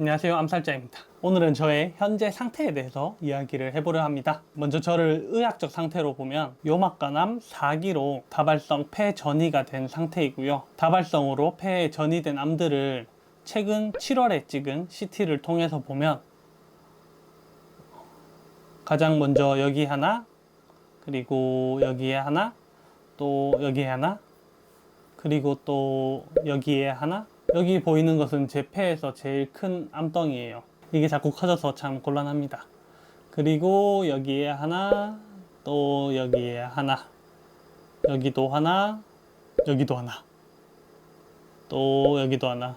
안녕하세요, 암살자입니다. 오늘은 저의 현재 상태에 대해서 이야기를 해보려 합니다. 먼저 저를 의학적 상태로 보면 요막간암 4기로 다발성 폐전이가 된 상태이고요. 다발성으로 폐에 전이된 암들을 최근 7월에 찍은 CT를 통해서 보면 가장 먼저 여기 하나, 그리고 여기에 하나, 또 여기에 하나, 그리고 또 여기에 하나, 여기 보이는 것은 제 폐에서 제일 큰 암덩이에요. 이게 자꾸 커져서 참 곤란합니다. 그리고 여기에 하나, 또 여기에 하나, 여기도 하나, 여기도 하나, 또 여기도 하나,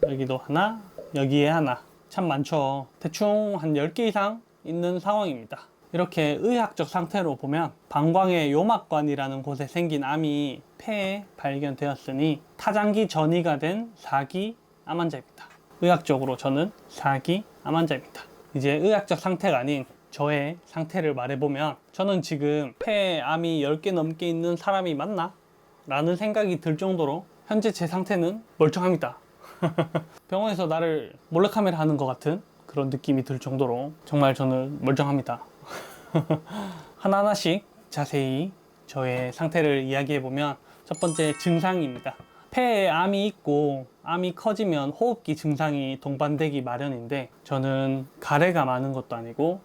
여기도 하나, 여기에 하나. 참 많죠. 대충 한 10개 이상 있는 상황입니다. 이렇게 의학적 상태로 보면 방광의 요막관이라는 곳에 생긴 암이 폐에 발견되었으니 타장기 전이가 된 4기 암 환자입니다. 의학적으로 저는 4기 암 환자입니다. 이제 의학적 상태가 아닌 저의 상태를 말해보면 저는 지금 폐에 암이 10개 넘게 있는 사람이 맞나? 라는 생각이 들 정도로 현재 제 상태는 멀쩡합니다. 병원에서 나를 몰래카메라 하는 것 같은 그런 느낌이 들 정도로 정말 저는 멀쩡합니다. 하나하나씩 자세히 저의 상태를 이야기해보면 첫 번째 증상입니다. 폐에 암이 있고 암이 커지면 호흡기 증상이 동반되기 마련인데 저는 가래가 많은 것도 아니고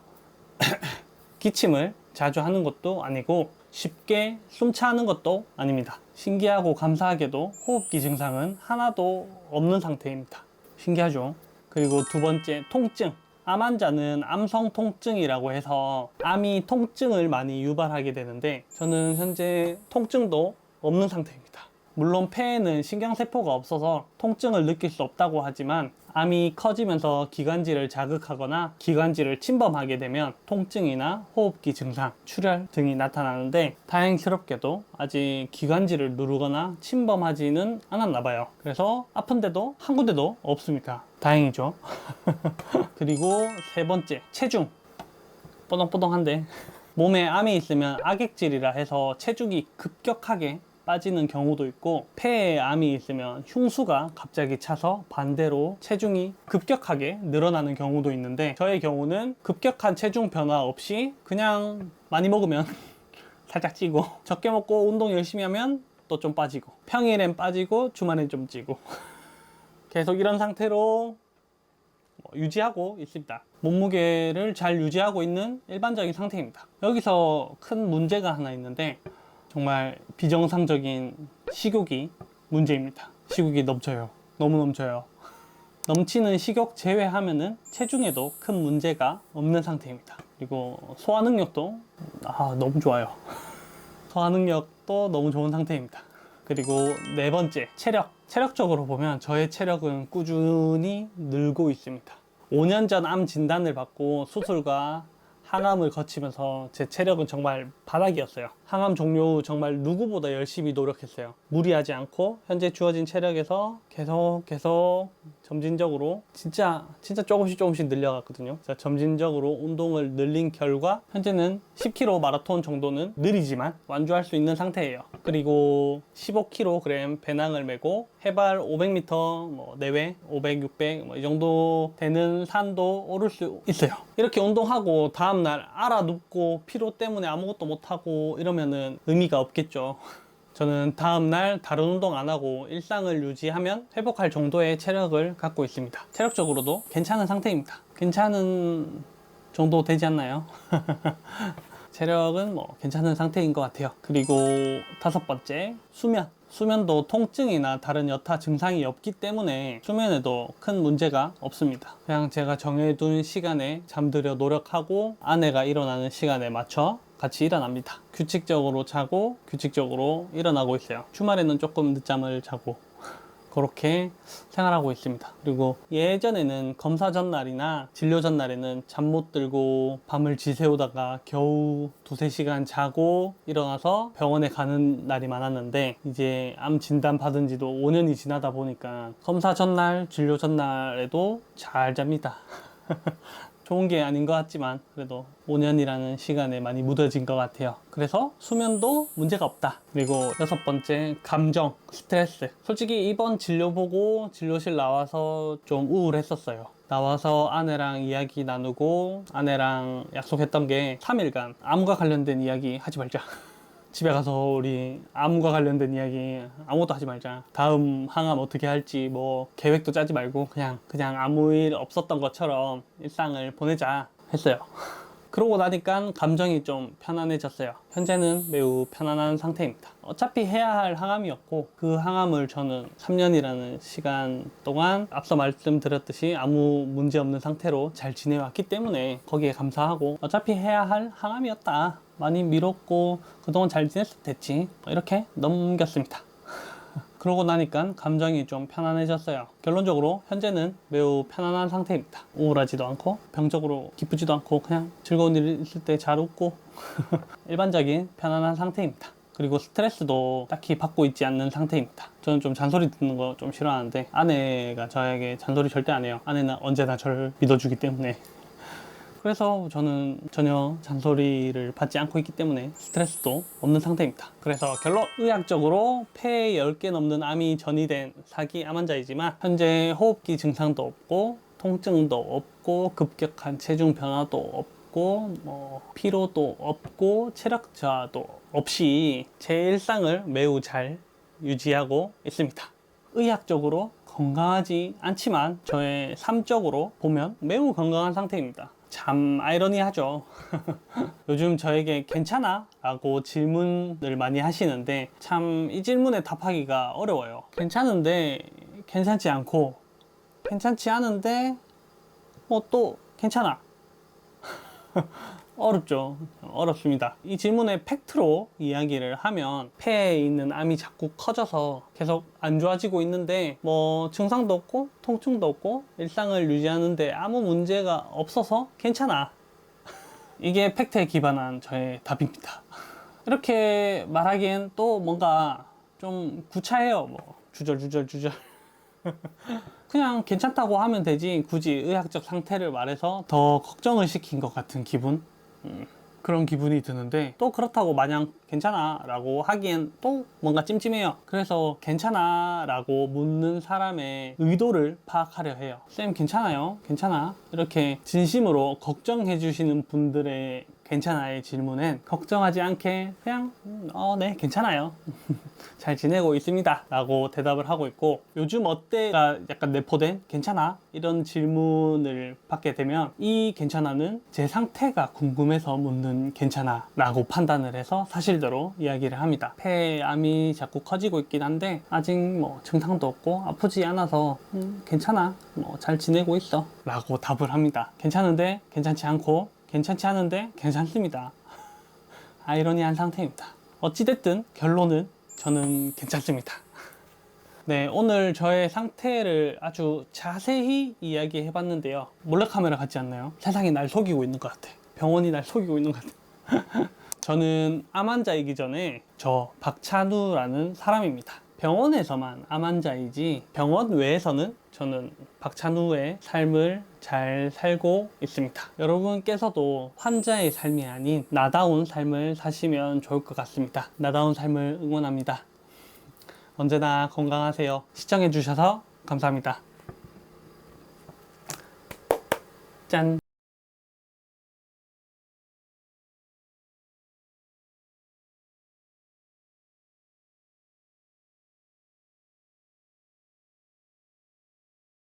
기침을 자주 하는 것도 아니고 쉽게 숨차는 것도 아닙니다. 신기하고 감사하게도 호흡기 증상은 하나도 없는 상태입니다. 신기하죠? 그리고 두 번째, 통증. 암 환자는 암성 통증이라고 해서 암이 통증을 많이 유발하게 되는데 저는 현재 통증도 없는 상태입니다. 물론 폐에는 신경세포가 없어서 통증을 느낄 수 없다고 하지만 암이 커지면서 기관지를 자극하거나 기관지를 침범하게 되면 통증이나 호흡기 증상, 출혈 등이 나타나는데 다행스럽게도 아직 기관지를 누르거나 침범하지는 않았나 봐요. 그래서 아픈데도 한 군데도 없습니다. 다행이죠. 그리고 세 번째, 체중. 뽀동뽀동한데 몸에 암이 있으면 악액질이라 해서 체중이 급격하게 빠지는 경우도 있고 폐에 암이 있으면 흉수가 갑자기 차서 반대로 체중이 급격하게 늘어나는 경우도 있는데 저의 경우는 급격한 체중 변화 없이 그냥 많이 먹으면 살짝 찌고 적게 먹고 운동 열심히 하면 또 좀 빠지고 평일엔 빠지고 주말엔 좀 찌고 계속 이런 상태로 유지하고 있습니다. 몸무게를 잘 유지하고 있는 일반적인 상태입니다. 여기서 큰 문제가 하나 있는데 정말 비정상적인 식욕이 문제입니다. 식욕이 넘쳐요. 너무 넘쳐요. 넘치는 식욕 제외하면은 체중에도 큰 문제가 없는 상태입니다. 그리고 소화 능력도 너무 좋아요. 소화 능력도 너무 좋은 상태입니다. 그리고 네 번째, 체력. 체력적으로 보면 저의 체력은 꾸준히 늘고 있습니다. 5년 전 암 진단을 받고 수술과 항암을 거치면서 제 체력은 정말 바닥이었어요. 항암 종료 후 정말 누구보다 열심히 노력했어요. 무리하지 않고 현재 주어진 체력에서 계속 점진적으로 진짜 조금씩 늘려갔거든요. 점진적으로 운동을 늘린 결과 현재는 10km 마라톤 정도는 느리지만 완주할 수 있는 상태예요. 그리고 15kg 배낭을 메고 해발 500m 내외 500, 600 이 정도 되는 산도 오를 수 있어요. 이렇게 운동하고 다음날 알아 눕고 피로 때문에 아무것도 못하고 이러면은 의미가 없겠죠. 저는 다음날 다른 운동 안 하고 일상을 유지하면 회복할 정도의 체력을 갖고 있습니다. 체력적으로도 괜찮은 상태입니다. 괜찮은 정도 되지 않나요? 체력은 괜찮은 상태인 것 같아요. 그리고 다섯 번째, 수면. 수면도 통증이나 다른 여타 증상이 없기 때문에 수면에도 큰 문제가 없습니다. 그냥 제가 정해둔 시간에 잠들여 노력하고 아내가 일어나는 시간에 맞춰 같이 일어납니다. 규칙적으로 자고 규칙적으로 일어나고 있어요. 주말에는 조금 늦잠을 자고 그렇게 생활하고 있습니다. 그리고 예전에는 검사 전날이나 진료 전날에는 잠 못 들고 밤을 지새우다가 겨우 2-3시간 자고 일어나서 병원에 가는 날이 많았는데 이제 암 진단 받은 지도 5년이 지나다 보니까 검사 전날, 진료 전날에도 잘 잡니다. 좋은 게 아닌 것 같지만 그래도 5년이라는 시간에 많이 묻어진 것 같아요. 그래서 수면도 문제가 없다. 그리고 6번째, 감정, 스트레스. 솔직히 이번 진료 보고 진료실 나와서 좀 우울했었어요. 나와서 아내랑 이야기 나누고 아내랑 약속했던 게 3일간 암과 관련된 이야기 하지 말자. 집에 가서 우리 암과 관련된 이야기 아무것도 하지 말자. 다음 항암 어떻게 할지 뭐 계획도 짜지 말고 그냥 아무 일 없었던 것처럼 일상을 보내자 했어요. 그러고 나니까 감정이 좀 편안해졌어요. 현재는 매우 편안한 상태입니다. 어차피 해야 할 항암이었고 그 항암을 저는 3년이라는 시간 동안 앞서 말씀드렸듯이 아무 문제 없는 상태로 잘 지내왔기 때문에 거기에 감사하고 어차피 해야 할 항암이었다. 많이 미뤘고 그동안 잘 지냈으면 됐지. 이렇게 넘겼습니다. 그러고 나니까 감정이 좀 편안해졌어요. 결론적으로 현재는 매우 편안한 상태입니다. 우울하지도 않고 병적으로 기쁘지도 않고 그냥 즐거운 일 있을 때 잘 웃고 일반적인 편안한 상태입니다. 그리고 스트레스도 딱히 받고 있지 않는 상태입니다. 저는 좀 잔소리 듣는 거 좀 싫어하는데 아내가 저에게 잔소리 절대 안 해요. 아내는 언제나 저를 믿어주기 때문에. 그래서 저는 전혀 잔소리를 받지 않고 있기 때문에 스트레스도 없는 상태입니다. 그래서 결론, 의학적으로 폐에 10개 넘는 암이 전이된 4기 암 환자이지만 현재 호흡기 증상도 없고 통증도 없고 급격한 체중 변화도 없고 피로도 없고 체력 저하도 없이 제 일상을 매우 잘 유지하고 있습니다. 의학적으로 건강하지 않지만 저의 삶적으로 보면 매우 건강한 상태입니다. 참 아이러니하죠. 요즘 저에게 괜찮아? 라고 질문을 많이 하시는데 참 이 질문에 답하기가 어려워요. 괜찮은데 괜찮지 않고 괜찮지 않은데 뭐 또 괜찮아. 어렵죠. 어렵습니다. 이 질문의 팩트로 이야기를 하면 폐에 있는 암이 자꾸 커져서 계속 안 좋아지고 있는데 뭐 증상도 없고 통증도 없고 일상을 유지하는데 아무 문제가 없어서 괜찮아. 이게 팩트에 기반한 저의 답입니다. 이렇게 말하기엔 또 뭔가 좀 구차해요. 뭐 주절주절 그냥 괜찮다고 하면 되지 굳이 의학적 상태를 말해서 더 걱정을 시킨 것 같은 기분? 그런 기분이 드는데 또 그렇다고 마냥 괜찮아 라고 하기엔 또 뭔가 찜찜해요. 그래서 괜찮아 라고 묻는 사람의 의도를 파악하려 해요. 쌤 괜찮아요? 괜찮아? 이렇게 진심으로 걱정해 주시는 분들의 괜찮아의 질문엔 걱정하지 않게 그냥 네 괜찮아요. 잘 지내고 있습니다 라고 대답을 하고 있고, 요즘 어때가 약간 내포된 괜찮아 이런 질문을 받게 되면 이 괜찮아는 제 상태가 궁금해서 묻는 괜찮아 라고 판단을 해서 사실대로 이야기를 합니다. 폐에 암이 자꾸 커지고 있긴 한데 아직 뭐 증상도 없고 아프지 않아서 괜찮아 뭐 잘 지내고 있어 라고 답을 합니다. 괜찮은데 괜찮지 않고 괜찮지 않은데 괜찮습니다. 아이러니한 상태입니다. 어찌됐든 결론은 저는 괜찮습니다. 네, 오늘 저의 상태를 아주 자세히 이야기해 봤는데요. 몰래카메라 같지 않나요? 세상이 날 속이고 있는 것 같아. 병원이 날 속이고 있는 것 같아. 저는 암 환자이기 전에 저 박찬우라는 사람입니다. 병원에서만 암 환자이지 병원 외에서는 저는 박찬우의 삶을 잘 살고 있습니다. 여러분께서도 환자의 삶이 아닌 나다운 삶을 사시면 좋을 것 같습니다. 나다운 삶을 응원합니다. 언제나 건강하세요. 시청해주셔서 감사합니다. 짠!